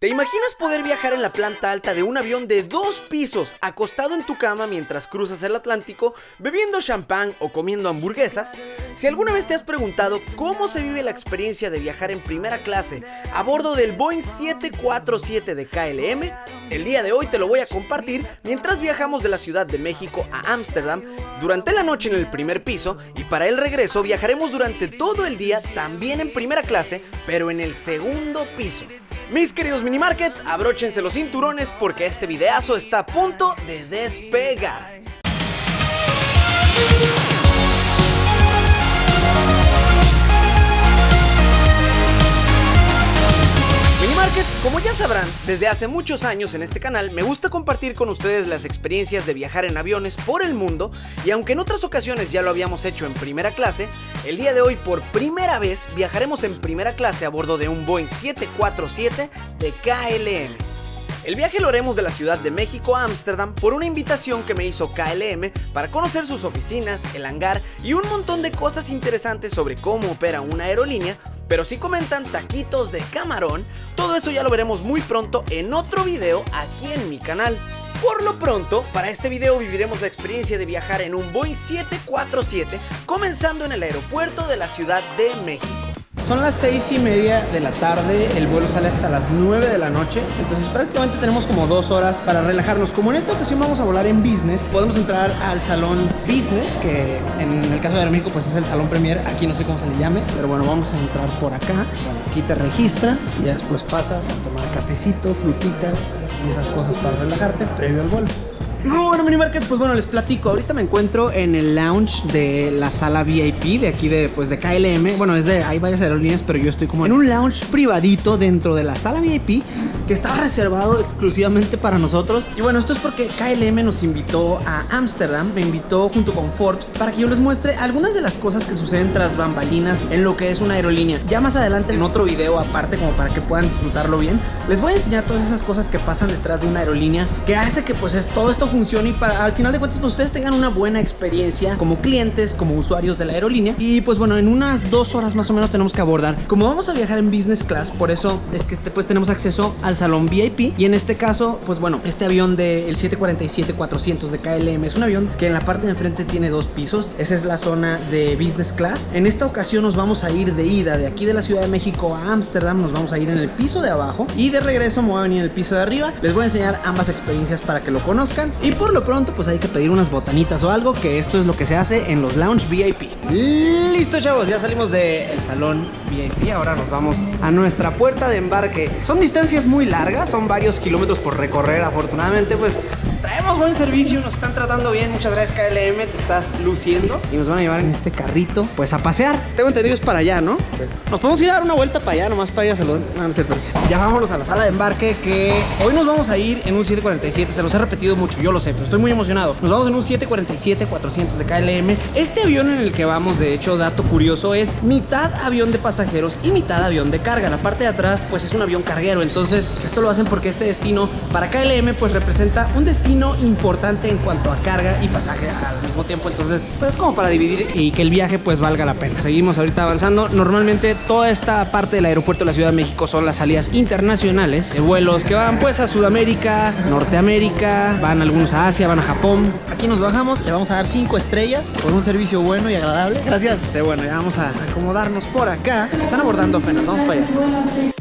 ¿Te imaginas poder viajar en la planta alta de un avión de 2 pisos, acostado en tu cama mientras cruzas el Atlántico, bebiendo champán o comiendo hamburguesas? Si alguna vez te has preguntado cómo se vive la experiencia de viajar en primera clase a bordo del Boeing 747 de KLM, el día de hoy te lo voy a compartir mientras viajamos de la Ciudad de México a Ámsterdam durante la noche en el primer piso, y para el regreso viajaremos durante todo el día también en primera clase, pero en el segundo piso. Mis queridos Mini Markets, abróchense los cinturones porque este videazo está a punto de despegar. Mini Markets, como ya sabrán, desde hace muchos años en este canal me gusta compartir con ustedes las experiencias de viajar en aviones por el mundo, y aunque en otras ocasiones ya lo habíamos hecho en primera clase, el día de hoy por primera vez viajaremos en primera clase a bordo de un Boeing 747 de KLM. El viaje lo haremos de la Ciudad de México a Ámsterdam por una invitación que me hizo KLM para conocer sus oficinas, el hangar y un montón de cosas interesantes sobre cómo opera una aerolínea. Pero si comentan taquitos de camarón, todo eso ya lo veremos muy pronto en otro video aquí en mi canal. Por lo pronto, para este video viviremos la experiencia de viajar en un Boeing 747, comenzando en el aeropuerto de la Ciudad de México. Son las 6:30 de la tarde, el vuelo sale hasta las 9 de la noche, entonces prácticamente tenemos como 2 horas para relajarnos. Como en esta ocasión vamos a volar en business, podemos entrar al salón business, que en el caso de Aeroméxico pues es el salón premier, aquí no sé cómo se le llame, pero bueno, vamos a entrar por acá. Bueno, aquí te registras y ya después pasas a tomar cafecito, frutita y esas cosas para relajarte previo al vuelo. Bueno, Mini Market, pues bueno, les platico. Ahorita me encuentro en el lounge de la sala VIP de aquí de KLM. Bueno, hay varias aerolíneas, pero yo estoy como en un lounge privadito dentro de la sala VIP que está reservado exclusivamente para nosotros. Y bueno, esto es porque KLM nos invitó a Ámsterdam, me invitó junto con Forbes para que yo les muestre algunas de las cosas que suceden tras bambalinas en lo que es una aerolínea. Ya más adelante en otro video aparte, como para que puedan disfrutarlo bien, les voy a enseñar todas esas cosas que pasan detrás de una aerolínea, que hace que pues todo esto funcione y para al final de cuentas pues ustedes tengan una buena experiencia como clientes, como usuarios de la aerolínea. Y pues bueno, en unas 2 horas más o menos tenemos que abordar. Como vamos a viajar en business class, por eso es que pues tenemos acceso al salón VIP. Y en este caso, pues bueno, este avión del 747-400 de KLM es un avión que en la parte de enfrente tiene 2 pisos. Esa es la zona de business class. En esta ocasión nos vamos a ir de ida de aquí de la Ciudad de México a Ámsterdam. Nos vamos a ir en el piso de abajo y de regreso me voy a venir en el piso de arriba. Les voy a enseñar ambas experiencias para que lo conozcan. Y por lo pronto pues hay que pedir unas botanitas o algo, que esto es lo que se hace en los lounge VIP. Listo, chavos, ya salimos del salón VIP. Ahora nos vamos a nuestra puerta de embarque. Son distancias muy largas, son varios kilómetros por recorrer. Afortunadamente pues traemos buen servicio, nos están tratando bien. Muchas gracias KLM, te estás luciendo. Y nos van a llevar en este carrito pues a pasear. Tengo entendido es para allá, ¿no? Nos podemos ir a dar una vuelta para allá, nomás para ir a saludar. No, no es cierto. Ya vámonos a la sala de embarque, que hoy nos vamos a ir en un 747. Se los he repetido mucho, yo lo sé, pero estoy muy emocionado. Nos vamos en un 747-400 de KLM. Este avión en el que vamos, de hecho, dato curioso, es mitad avión de pasajeros y mitad avión de carga. La parte de atrás pues es un avión carguero. Entonces esto lo hacen porque este destino para KLM pues representa un destino importante en cuanto a carga y pasaje al mismo tiempo. Entonces pues es como para dividir y que el viaje pues valga la pena. Seguimos ahorita avanzando. Normalmente toda esta parte del aeropuerto de la Ciudad de México son las salidas internacionales de vuelos que van pues a Sudamérica, Norteamérica, van algunos a Asia, van a Japón. Aquí nos bajamos, le vamos a dar 5 estrellas por un servicio bueno y agradable. Gracias. Bueno, ya vamos a acomodarnos por acá. Están abordando apenas, vamos para allá.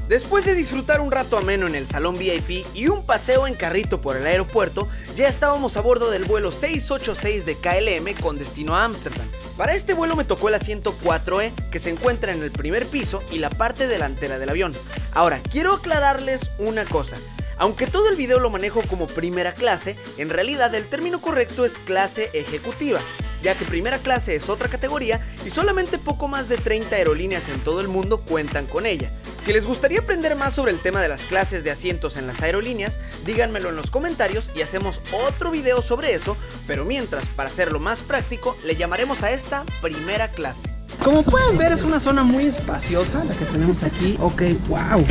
Después de disfrutar un rato ameno en el salón VIP y un paseo en carrito por el aeropuerto, ya estábamos a bordo del vuelo 686 de KLM con destino a Ámsterdam. Para este vuelo me tocó el asiento 4E, que se encuentra en el primer piso y la parte delantera del avión. Ahora, quiero aclararles una cosa. Aunque todo el video lo manejo como primera clase, en realidad el término correcto es clase ejecutiva, ya que primera clase es otra categoría y solamente poco más de 30 aerolíneas en todo el mundo cuentan con ella. Si les gustaría aprender más sobre el tema de las clases de asientos en las aerolíneas, díganmelo en los comentarios y hacemos otro video sobre eso, pero mientras, para hacerlo más práctico, le llamaremos a esta primera clase. Como pueden ver, es una zona muy espaciosa la que tenemos aquí. Ok, wow.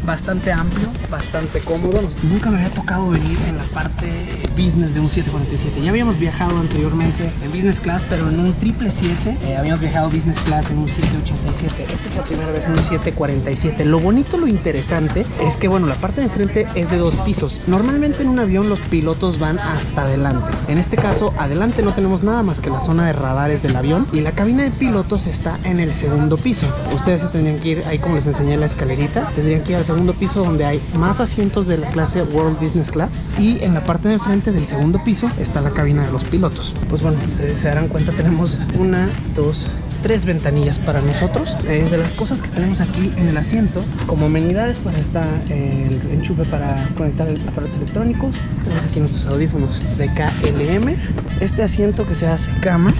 bastante amplio, bastante cómodo. Nunca me había tocado venir en la parte business de un 747. Ya habíamos viajado anteriormente en business class, pero en un 777. Habíamos viajado business class en un 787. Esta es la primera vez en un 747. Lo bonito, lo interesante es que, bueno, la parte de enfrente es de 2 pisos. Normalmente en un avión los pilotos van hasta adelante. En este caso, adelante no tenemos nada más que la zona de radares del avión y la cabina de pilotos está en el segundo piso. Ustedes se tendrían que ir ahí, como les enseñé en la escalerita, tendrían que ir al segundo piso donde hay más asientos de la clase World Business Class, y en la parte de enfrente del segundo piso está la cabina de los pilotos. Pues bueno, se darán cuenta, tenemos 1, 2, 3 ventanillas para nosotros. De las cosas que tenemos aquí en el asiento como amenidades, pues está el enchufe para conectar aparatos electrónicos. Tenemos aquí nuestros audífonos de KLM, este asiento que se hace cama.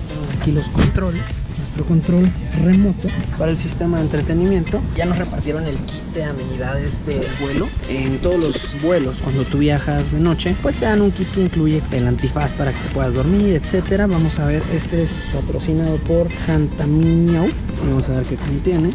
Tenemos aquí los controles, nuestro control remoto para el sistema de entretenimiento. Ya nos repartieron el kit de amenidades del vuelo. En todos los vuelos, cuando tú viajas de noche, pues te dan un kit que incluye el antifaz para que te puedas dormir, etcétera. Vamos a ver, este es patrocinado por Hantamiao. Vamos a ver qué contiene.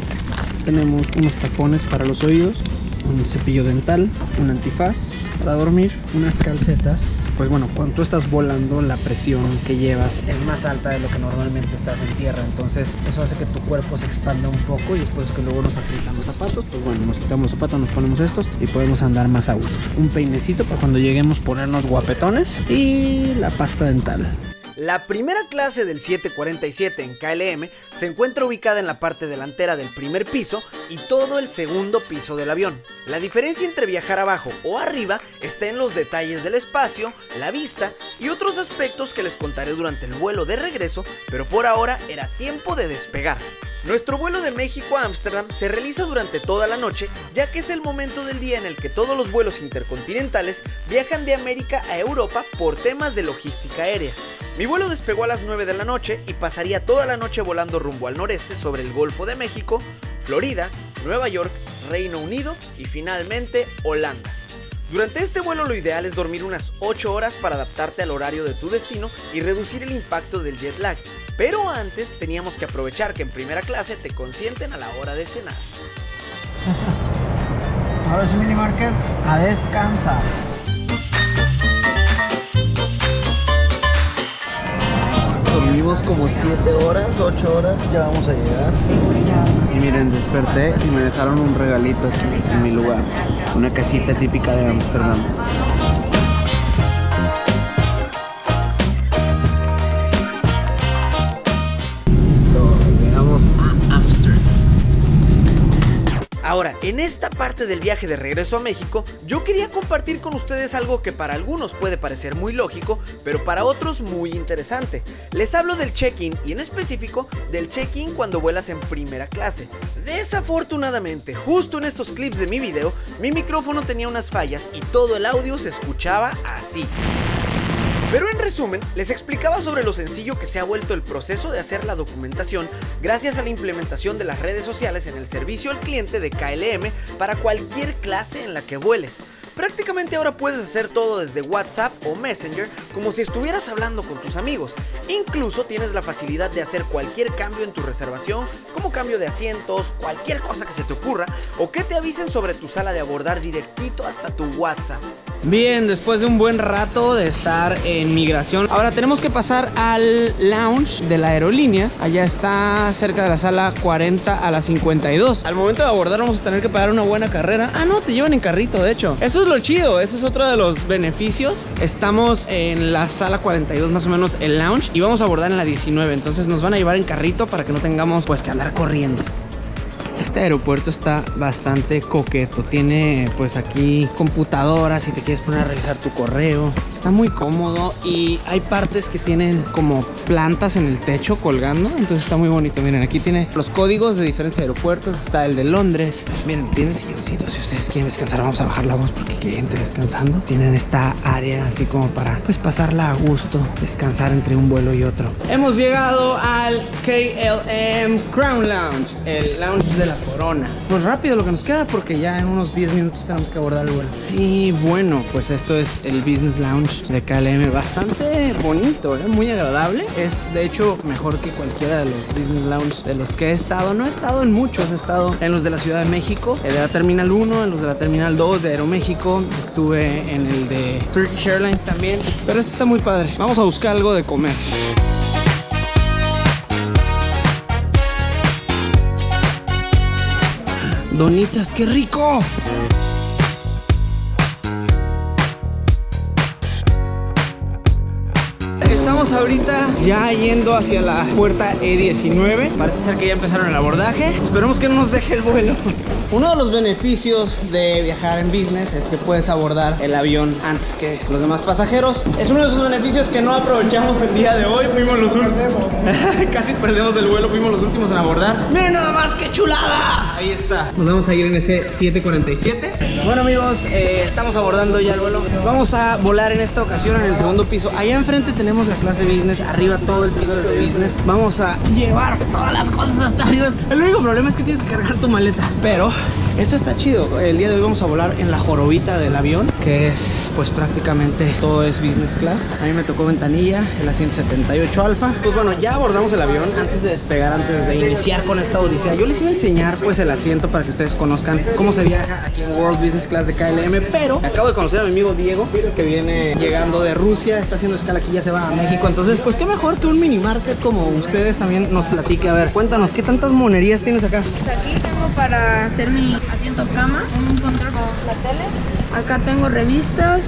Tenemos unos tapones para los oídos, un cepillo dental, un antifaz para dormir, unas calcetas. Pues bueno, cuando tú estás volando, la presión que llevas es más alta de lo que normalmente estás en tierra, entonces eso hace que tu cuerpo se expanda un poco, y después que luego nos afeitan los zapatos, pues bueno, nos quitamos los zapatos, nos ponemos estos y podemos andar más a gusto. Un peinecito para cuando lleguemos ponernos guapetones y la pasta dental. La primera clase del 747 en KLM se encuentra ubicada en la parte delantera del primer piso y todo el segundo piso del avión. La diferencia entre viajar abajo o arriba está en los detalles del espacio, la vista y otros aspectos que les contaré durante el vuelo de regreso, pero por ahora era tiempo de despegar. Nuestro vuelo de México a Ámsterdam se realiza durante toda la noche, ya que es el momento del día en el que todos los vuelos intercontinentales viajan de América a Europa por temas de logística aérea. Mi vuelo despegó a las 9 de la noche y pasaría toda la noche volando rumbo al noreste sobre el Golfo de México, Florida, Nueva York, Reino Unido y finalmente Holanda. Durante este vuelo lo ideal es dormir unas 8 horas para adaptarte al horario de tu destino y reducir el impacto del jet lag. Pero antes teníamos que aprovechar que en primera clase te consienten a la hora de cenar. Ahora sí, Mini Market, a descansar. Dormimos como 7 horas, 8 horas, ya vamos a llegar. Y miren, desperté y me dejaron un regalito aquí en mi lugar. Una casita típica de Ámsterdam. Listo, llegamos a Ámsterdam. Ahora, en esta parte del viaje de regreso a México, yo quería compartir con ustedes algo que para algunos puede parecer muy lógico, pero para otros muy interesante. Les hablo del check-in y en específico del check-in cuando vuelas en primera clase. Desafortunadamente, justo en estos clips de mi video, mi micrófono tenía unas fallas y todo el audio se escuchaba así. Pero en resumen, les explicaba sobre lo sencillo que se ha vuelto el proceso de hacer la documentación gracias a la implementación de las redes sociales en el servicio al cliente de KLM para cualquier clase en la que vueles. Prácticamente ahora puedes hacer todo desde WhatsApp o Messenger como si estuvieras hablando con tus amigos. Incluso tienes la facilidad de hacer cualquier cambio en tu reservación, como cambio de asientos, cualquier cosa que se te ocurra, o que te avisen sobre tu sala de abordar directito hasta tu WhatsApp. Bien, después de un buen rato de estar en migración, ahora tenemos que pasar al lounge de la aerolínea. Allá está cerca de la sala 40 a la 52. Al momento de abordar vamos a tener que pagar una buena carrera. Ah, no, te llevan en carrito, de hecho. Eso es lo chido, ese es otro de los beneficios. Estamos en la sala 42, más o menos el lounge, y vamos a abordar en la 19. Entonces nos van a llevar en carrito para que no tengamos pues que andar corriendo. Este aeropuerto está bastante coqueto. Tiene pues aquí computadoras si te quieres poner a revisar tu correo. Está muy cómodo y hay partes que tienen como plantas en el techo colgando. Entonces está muy bonito. Miren, aquí tiene los códigos de diferentes aeropuertos. Está el de Londres. Miren, tienen silloncitos. Si ustedes quieren descansar, vamos a bajar la voz porque aquí hay gente descansando. Tienen esta área así como para pues pasarla a gusto, descansar entre un vuelo y otro. Hemos llegado al KLM Crown Lounge, el lounge de la la corona. Pues rápido lo que nos queda porque ya en unos 10 minutos tenemos que abordar el vuelo. Y bueno, pues esto es el Business Lounge de KLM. Bastante bonito, muy agradable. Es de hecho mejor que cualquiera de los Business Lounge de los que he estado. No he estado en muchos, he estado en los de la Ciudad de México, de la Terminal 1, en los de la Terminal 2 de Aeroméxico. Estuve en el de Turkish Airlines también. Pero este está muy padre. Vamos a buscar algo de comer. Donitas, qué rico. Estamos ahorita ya yendo hacia la puerta E19. Parece ser que ya empezaron el abordaje. Esperemos que no nos deje el vuelo. Uno de los beneficios de viajar en business es que puedes abordar el avión antes que los demás pasajeros. Es uno de esos beneficios que no aprovechamos el día de hoy. Fuimos los últimos. Casi perdemos el vuelo. Fuimos los últimos en abordar. ¡Miren nada más qué chulada! Ahí está. Nos vamos a ir en ese 747. Bueno amigos, estamos abordando ya el vuelo. Vamos a volar en esta ocasión en el segundo piso. Allá enfrente tenemos la clase business. Arriba todo el piso es de business. Vamos a llevar todas las cosas hasta arriba. El único problema es que tienes que cargar tu maleta. Pero esto está chido. El día de hoy vamos a volar en la jorobita del avión, que es pues prácticamente todo es business class. A mí me tocó ventanilla, el asiento 78 alfa. Pues bueno, ya abordamos el avión. Antes de despegar, antes de iniciar con esta odisea, yo les iba a enseñar pues el asiento para que ustedes conozcan cómo se viaja aquí en World Business Class de KLM. Pero acabo de conocer a mi amigo Diego, que viene llegando de Rusia, está haciendo escala aquí, ya se va a México. Entonces pues qué mejor que un mini market como ustedes también nos platique. A ver, cuéntanos, ¿qué tantas monerías tienes acá? Pues aquí tengo para hacer mi asiento cama, un control con la tele. Acá tengo revistas,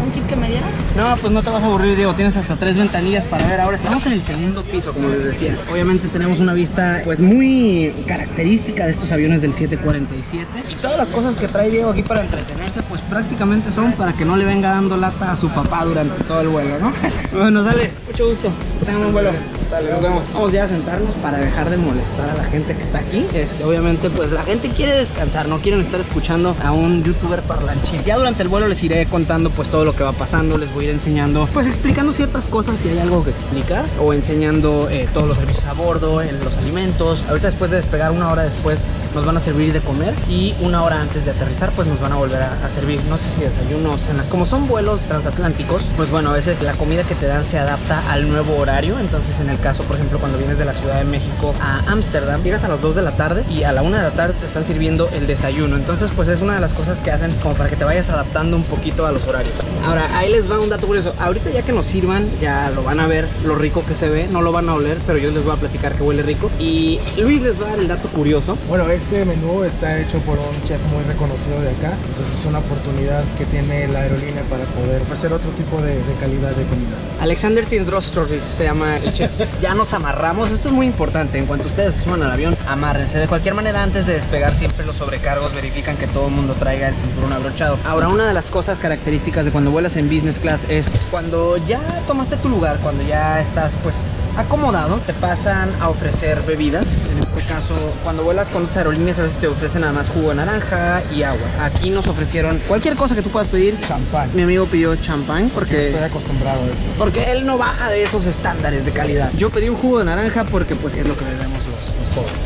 un kit que me dieron. No, pues no te vas a aburrir, Diego. Tienes hasta 3 ventanillas para ver. Ahora estamos en el segundo piso, como les decía. Obviamente tenemos una vista pues muy característica de estos aviones del 747. Y todas las cosas que trae Diego aquí para entretenerse pues prácticamente son para que no le venga dando lata a su papá durante todo el vuelo, ¿no? Bueno, sale. Mucho gusto. Tengan un vuelo. Dale, nos vemos. Vamos ya a sentarnos para dejar de molestar a la gente que está aquí. Obviamente pues la gente quiere descansar, no quieren estar escuchando a un youtuber parlanchín. Ya durante el vuelo les iré contando pues todo lo que va pasando, les voy a ir enseñando, pues explicando ciertas cosas si hay algo que explicar, o enseñando todos los servicios a bordo, los alimentos. Ahorita después de despegar, una hora después nos van a servir de comer, y una hora antes de aterrizar pues nos van a volver a servir, no sé si desayuno o cena. Como son vuelos transatlánticos, pues bueno, a veces la comida que te dan se adapta al nuevo horario. Entonces en el caso, por ejemplo, cuando vienes de la Ciudad de México a Ámsterdam, llegas a las 2 de la tarde y a la 1 de la tarde te están sirviendo el desayuno. Entonces pues es una de las cosas que hacen como para que te vayas adaptando un poquito a los horarios. Ahora, ahí les va un dato curioso. Ahorita ya que nos sirvan, ya lo van a ver lo rico que se ve. No lo van a oler, pero yo les voy a platicar que huele rico. Y Luis les va a dar el dato curioso. Bueno, este menú está hecho por un chef muy reconocido de acá. Entonces es una oportunidad que tiene la aerolínea para poder ofrecer otro tipo de calidad de comida. Alexander Tindrostrovich se llama el chef. Ya nos amarramos. Esto es muy importante. En cuanto ustedes se suban al avión, amárrense. De cualquier manera, antes de despegar, siempre los sobrecargos verifican que todo el mundo traiga el cinturón abrochado. Ahora, una de las cosas características de cuando vuelas en business class es cuando ya tomaste tu lugar, cuando ya estás pues acomodado, te pasan a ofrecer bebidas. En este caso, cuando vuelas con otras aerolíneas, a veces te ofrecen nada más jugo de naranja y agua. Aquí nos ofrecieron cualquier cosa que tú puedas pedir. Champán. Mi amigo pidió champán porque estoy acostumbrado a esto. Porque él no baja de esos estándares de calidad. Yo pedí un jugo de naranja porque pues es lo que bebemos los pobres.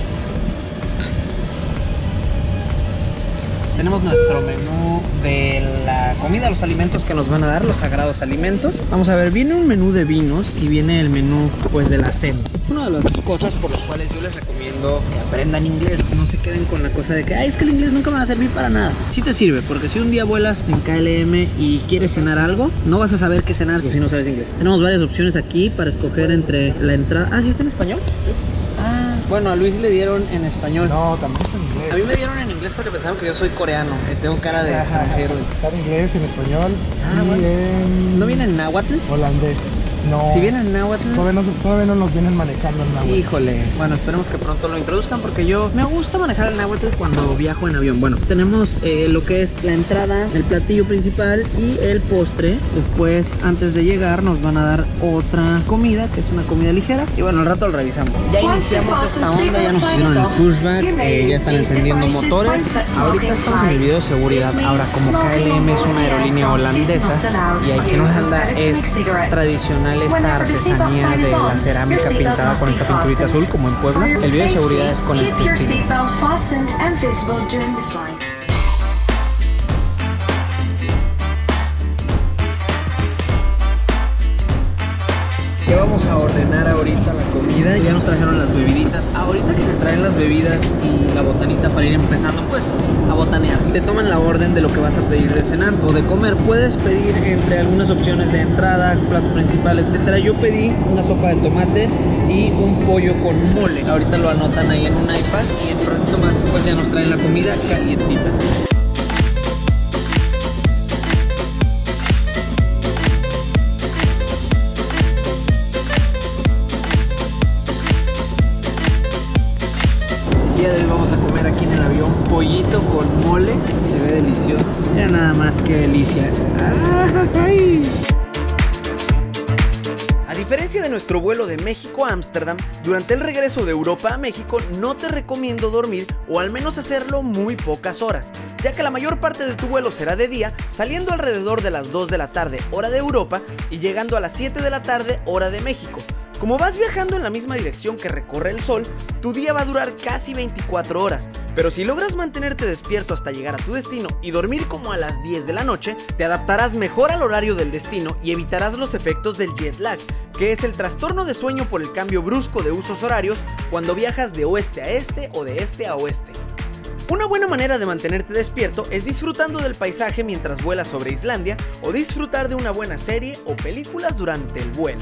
Tenemos nuestro menú de la comida, los alimentos que nos van a dar, los sagrados alimentos. Vamos a ver, viene un menú de vinos y viene el menú pues de la cena. Una de las cosas por las cuales yo les recomiendo que aprendan inglés, no se queden con la cosa de que ay, es que el inglés nunca me va a servir para nada. Sí te sirve, porque si un día vuelas en KLM y quieres cenar algo, no vas a saber qué cenar si no sabes inglés. Tenemos varias opciones aquí para escoger entre la entrada. Ah, ¿sí está en español? Sí. Ah, bueno, a Luis le dieron en español. No, también está en inglés. A mí me dieron en inglés porque pensaron que yo soy coreano. Tengo cara de extranjero. Está en inglés, en español y bueno. en... ¿No viene en náhuatl? holandés. No. Si viene en náhuatl. Todavía no nos vienen manejando en náhuatl. Híjole. Bueno, esperemos que pronto lo introduzcan porque yo me gusta manejar el náhuatl cuando viajo en avión. Bueno, tenemos lo que es la entrada, el platillo principal y el postre. Después, antes de llegar, nos van a dar otra comida, que es una comida ligera. Y bueno, al rato lo revisamos. Ya iniciamos esta onda, ya nos hicieron el pushback, ya están encendiendo motores. Ahorita estamos en el video de seguridad. Ahora, como KLM es una aerolínea holandesa y aquí en Holanda es tradicional tradicional esta artesanía de la cerámica pintada con esta pinturita azul como en Puebla. El video de seguridad es con este estilo. Ya vamos a ordenar ahorita la comida, ya nos trajeron las bebiditas. Ahorita que te traen las bebidas y la botanita para ir empezando pues a botanear, te toman la orden de lo que vas a pedir de cenar o de comer. Puedes pedir entre algunas opciones de entrada, plato principal, etcétera. Yo pedí una sopa de tomate y un pollo con mole. Ahorita lo anotan ahí en un iPad y en un ratito más pues ya nos traen la comida calientita. Vamos a comer aquí en el avión pollito con mole, se ve delicioso. Ya nada más, qué delicia. ¡Ay! A diferencia de nuestro vuelo de México a Ámsterdam, durante el regreso de Europa a México no te recomiendo dormir o al menos hacerlo muy pocas horas, ya que la mayor parte de tu vuelo será de día, saliendo alrededor de las 2 de la tarde hora de Europa y llegando a las 7 de la tarde hora de México. Como vas viajando en la misma dirección que recorre el sol, tu día va a durar casi 24 horas, pero si logras mantenerte despierto hasta llegar a tu destino y dormir como a las 10 de la noche, te adaptarás mejor al horario del destino y evitarás los efectos del jet lag, que es el trastorno de sueño por el cambio brusco de usos horarios cuando viajas de oeste a este o de este a oeste. Una buena manera de mantenerte despierto es disfrutando del paisaje mientras vuelas sobre Islandia o disfrutar de una buena serie o películas durante el vuelo.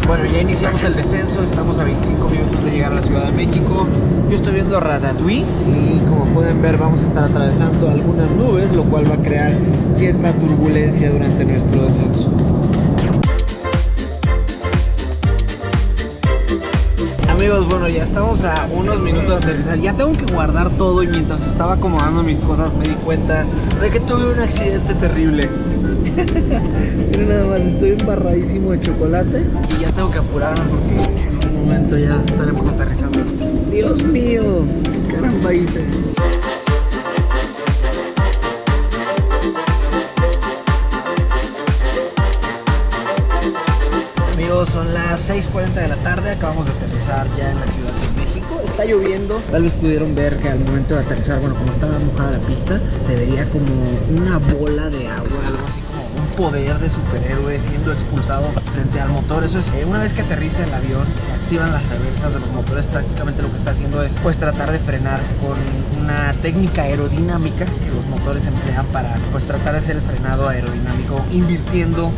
Bueno, ya iniciamos el descenso, estamos a 25 minutos de llegar a la Ciudad de México. Yo estoy viendo Ratatouille y como pueden ver vamos a estar atravesando algunas nubes, lo cual va a crear cierta turbulencia durante nuestro descenso. Amigos, bueno, ya estamos a unos minutos de aterrizar. Ya tengo que guardar todo y mientras estaba acomodando mis cosas me di cuenta de que tuve un accidente terrible. Miren nada más, estoy embarradísimo de chocolate y ya tengo que apurarme porque en un momento ya estaremos aterrizando. Dios mío, ¿qué caramba hice? Amigos, son las 6:40 de la tarde, acabamos de aterrizar ya en la Ciudad de México. Está lloviendo, tal vez pudieron ver que al momento de aterrizar, bueno, como estaba mojada la pista, se veía como una bola de agua, algo así como un poder de superhéroe siendo expulsado frente al motor. Eso es, una vez que aterriza el avión, se activan las reversas de los motores. Prácticamente lo que está haciendo es pues tratar de frenar con una técnica aerodinámica que los motores emplean para pues tratar de hacer el frenado aerodinámico, invirtiendo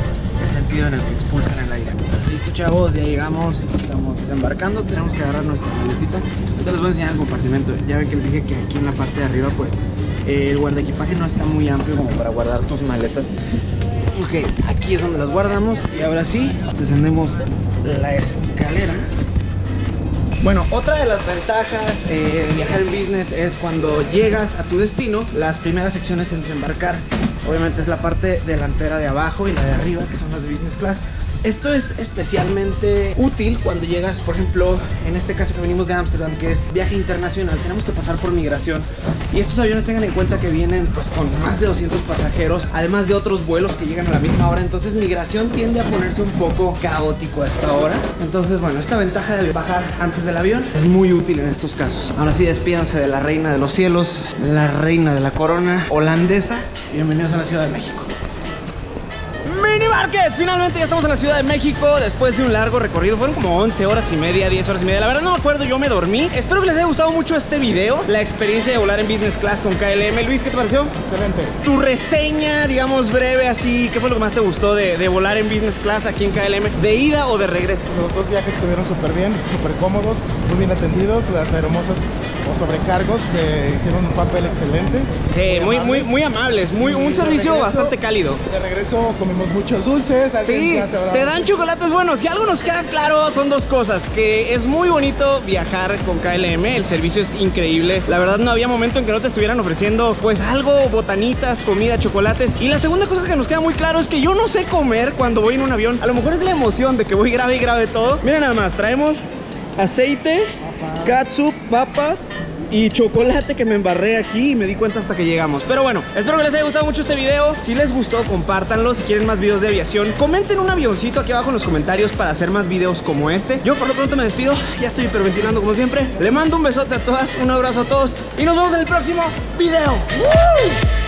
el sentido en el que expulsan el aire. Listo, chavos, ya llegamos, estamos desembarcando, tenemos que agarrar nuestra maletita. Ahorita les voy a enseñar el compartimento. Ya ven que les dije que aquí en la parte de arriba pues el guardaequipaje no está muy amplio como para guardar tus maletas. Ok, aquí es donde las guardamos y ahora sí, descendemos la escalera. Bueno, otra de las ventajas de viajar en business es cuando llegas a tu destino, las primeras secciones en desembarcar. Obviamente es la parte delantera de abajo y la de arriba, que son las de business class. Esto es especialmente útil cuando llegas, por ejemplo, en este caso que venimos de Ámsterdam, que es viaje internacional, tenemos que pasar por migración. Y estos aviones tengan en cuenta que vienen pues con más de 200 pasajeros, además de otros vuelos que llegan a la misma hora. Entonces migración tiende a ponerse un poco caótico a esta hora. Entonces bueno, esta ventaja de bajar antes del avión es muy útil en estos casos. Ahora sí, despídanse de la reina de los cielos, la reina de la corona holandesa. Bienvenidos a la Ciudad de México. Mini Markets, finalmente ya estamos en la Ciudad de México después de un largo recorrido. Fueron como 11 horas y media, 10 horas y media. La verdad no me acuerdo, yo me dormí. Espero que les haya gustado mucho este video, la experiencia de volar en business class con KLM. Luis, ¿qué te pareció? Excelente. Tu reseña, digamos breve así, ¿qué fue lo que más te gustó de volar en business class aquí en KLM? ¿De ida o de regreso? Los dos viajes estuvieron súper bien, súper cómodos, muy bien atendidos. Las aeromosas o sobrecargos que hicieron un papel excelente. Sí, muy amables, un servicio bastante cálido. De regreso comimos muchos dulces. Sí, te dan chocolates buenos. Si algo nos queda claro son dos cosas, que es muy bonito viajar con KLM, el servicio es increíble. La verdad no había momento en que no te estuvieran ofreciendo pues algo, botanitas, comida, chocolates. Y la segunda cosa que nos queda muy claro es que yo no sé comer cuando voy en un avión. A lo mejor es la emoción de que voy grave todo. Miren nada más, traemos aceite, catsup, papas y chocolate que me embarré aquí y me di cuenta hasta que llegamos. Pero bueno, espero que les haya gustado mucho este video. Si les gustó, compártanlo. Si quieren más videos de aviación, comenten un avioncito aquí abajo en los comentarios para hacer más videos como este. Yo por lo pronto me despido, ya estoy hiperventilando como siempre. Le mando un besote a todas, un abrazo a todos y nos vemos en el próximo video. ¡Woo!